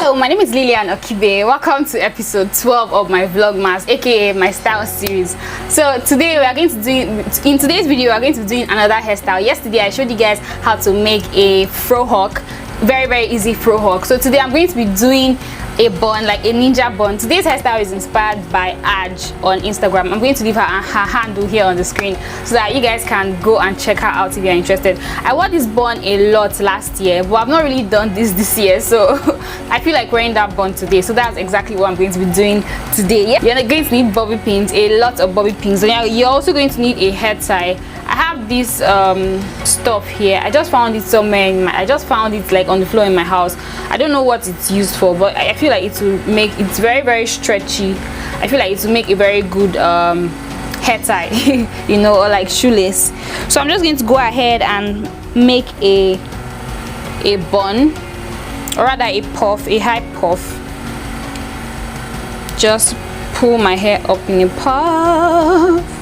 Hello, my name is Lillian Okibe. Welcome to episode 12 of my Vlogmas, aka my style series. So today we are going to do, in today's video we are going to be doing another hairstyle. Yesterday I showed you guys how to make a fro hawk, very easy fro hawk. So today I'm going to be doing a bun, like a ninja bun. Today's hairstyle is inspired by Aj on Instagram. I'm going to leave her handle here on the screen so that you guys can go and check her out if you're interested. I wore this bun a lot last year, but I've not really done this year, so I feel like wearing that bun today. So that's exactly what I'm going to be doing today. Yeah, you're going to need bobby pins, a lot of bobby pins. And you're also going to need a hair tie. I have this stuff here. I just found it somewhere I just found it like on the floor in my house. I don't know what it's used for, but I feel like it will make it's very stretchy. I feel like it will make a very good hair tie, you know, or like shoelace. So I'm just going to go ahead and make a bun, or rather a puff, a high puff. Just pull my hair up in a puff.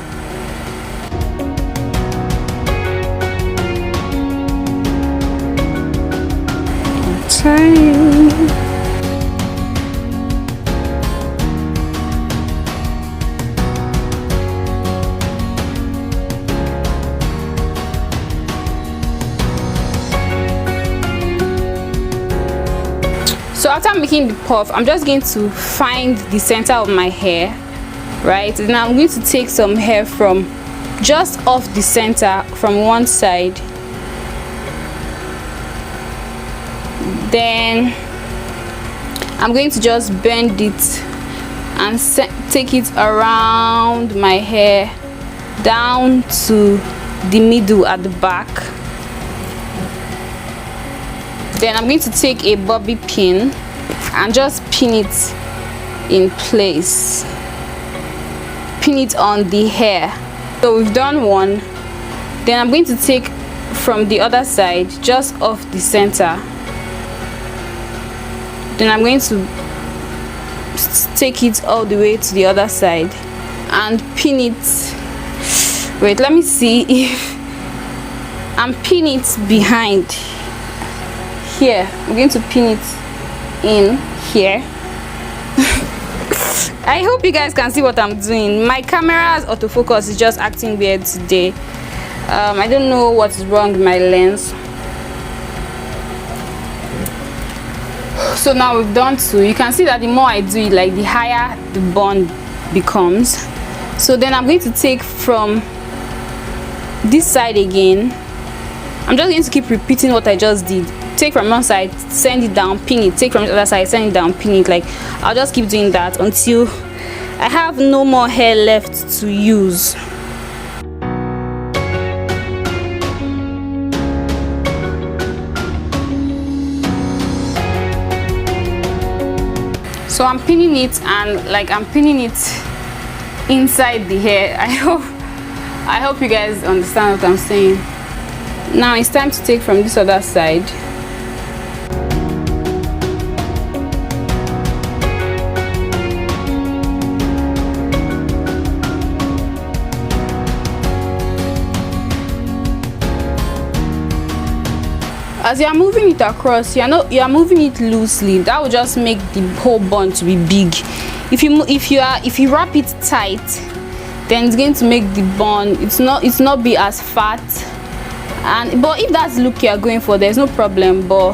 So after making the puff, I'm just going to find the center of my hair, right? And I'm going to take some hair from just off the center from one side. Then I'm going to just bend it and take it around my hair down to the middle at the back. Then I'm going to take a bobby pin and just pin it in place. Pin it on the hair. So we've done one. Then I'm going to take from the other side, just off the center. Then I'm going to take it all the way to the other side and pin it. Wait, let me see if I'm pinning it behind here. I'm going to pin it in here. I hope you guys can see what I'm doing. My camera's autofocus is just acting weird today. I don't know what's wrong with my lens. So now we've done two. You can see that the more I do it, like the higher the bun becomes. So then I'm going to take from this side again. I'm just going to keep repeating what I just did. Take from one side, send it down, pin it. Take from the other side, send it down, pin it. Like I'll just keep doing that until I have no more hair left to use. So I'm pinning it, and like I'm pinning it inside the hair. I hope you guys understand what I'm saying. Now it's time to take from this other side. As you are moving it across, you are moving it loosely. That will just make the whole bun to be big. If you wrap it tight, then it's going to make the bun it's not be as fat. But if that's the look you are going for, there's no problem. But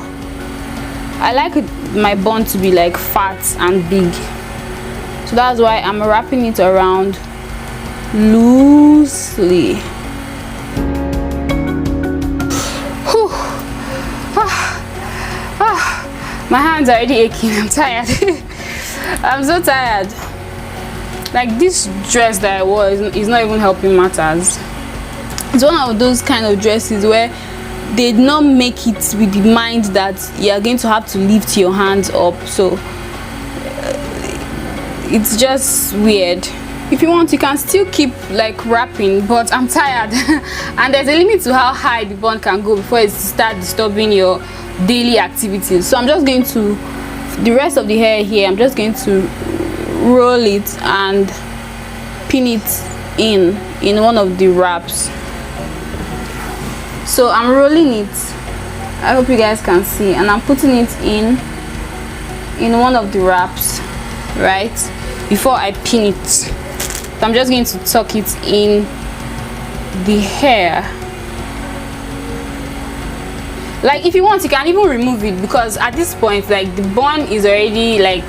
I like my bun to be like fat and big, so that's why I'm wrapping it around loosely. My hands are already aching. I'm tired. I'm so tired. Like this dress that I wore is not even helping matters. It's one of those kind of dresses where they did not make it with the mind that you are going to have to lift your hands up. So it's just weird. If you want, you can still keep like wrapping, but I'm tired. And there's a limit to how high the bun can go before it starts disturbing your daily activities. So I'm just going to, the rest of the hair here, I'm just going to roll it and pin it in one of the wraps. So I'm rolling it, I hope you guys can see, and I'm putting it in in one of the wraps, right, before I pin it. So I'm just going to tuck it in the hair. Like, if you want, you can even remove it, because at this point, like, the bun is already like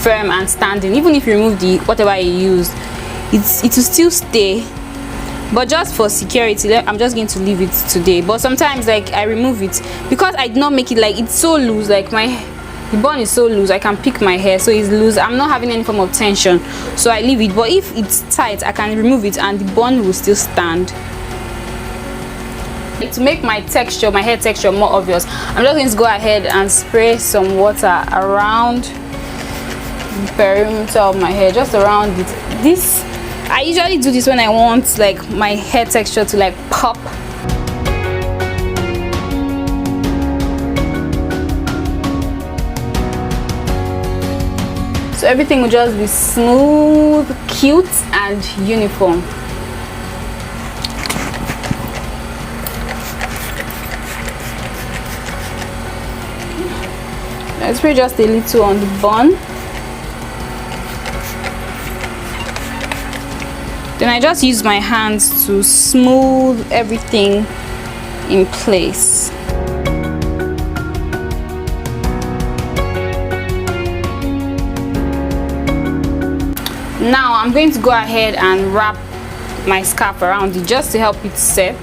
firm and standing. Even if you remove the whatever you used, it will still stay. But just for security, I'm just going to leave it today. But sometimes, like, I remove it because I did not make it, like, it's so loose. Like, the bun is so loose, I can pick my hair, so it's loose. I'm not having any form of tension, so I leave it. But if it's tight, I can remove it and the bun will still stand. To make my hair texture more obvious, I'm just going to go ahead and spray some water around the perimeter of my hair, just around it. I usually do this when I want, like, my hair texture to, like, pop. So everything will just be smooth, cute, and uniform. I spray just a little on the bun. Then I just use my hands to smooth everything in place. Now I'm going to go ahead and wrap my scarf around it just to help it set.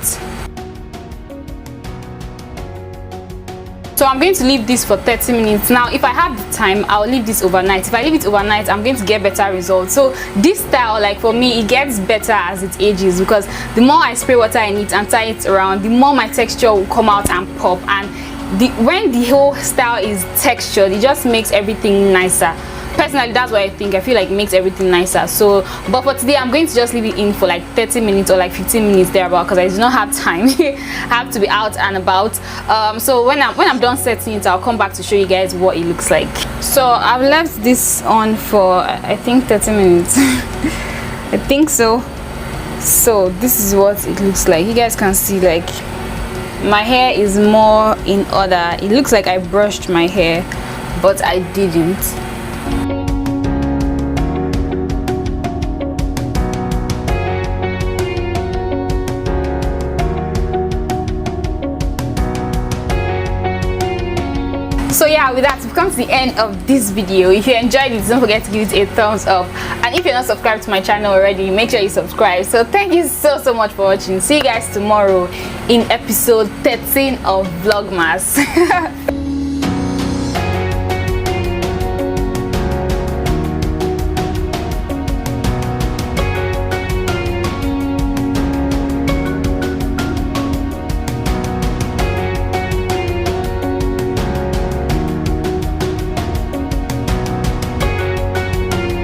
So I'm going to leave this for 30 minutes. Now, if I have the time, I'll leave this overnight. If I leave it overnight, I'm going to get better results. So this style, like, for me, it gets better as it ages, because the more I spray water in it and tie it around, the more my texture will come out and pop. And when the whole style is textured, it just makes everything nicer. Personally, that's what I think. I feel like it makes everything nicer. So, but for today, I'm going to just leave it in for like 30 minutes or like 15 minutes thereabout, because I do not have time. I have to be out and about. So when I'm done setting it, I'll come back to show you guys what it looks like. So I've left this on for, I think, 30 minutes. I think so. So this is what it looks like. You guys can see, like, my hair is more in order. It looks like I brushed my hair, but I didn't. So yeah, with that, we've come to the end of this video. If you enjoyed it, don't forget to give it a thumbs up, and if you're not subscribed to my channel already, make sure you subscribe. So thank you so much for watching. See you guys tomorrow in episode 13 of Vlogmas.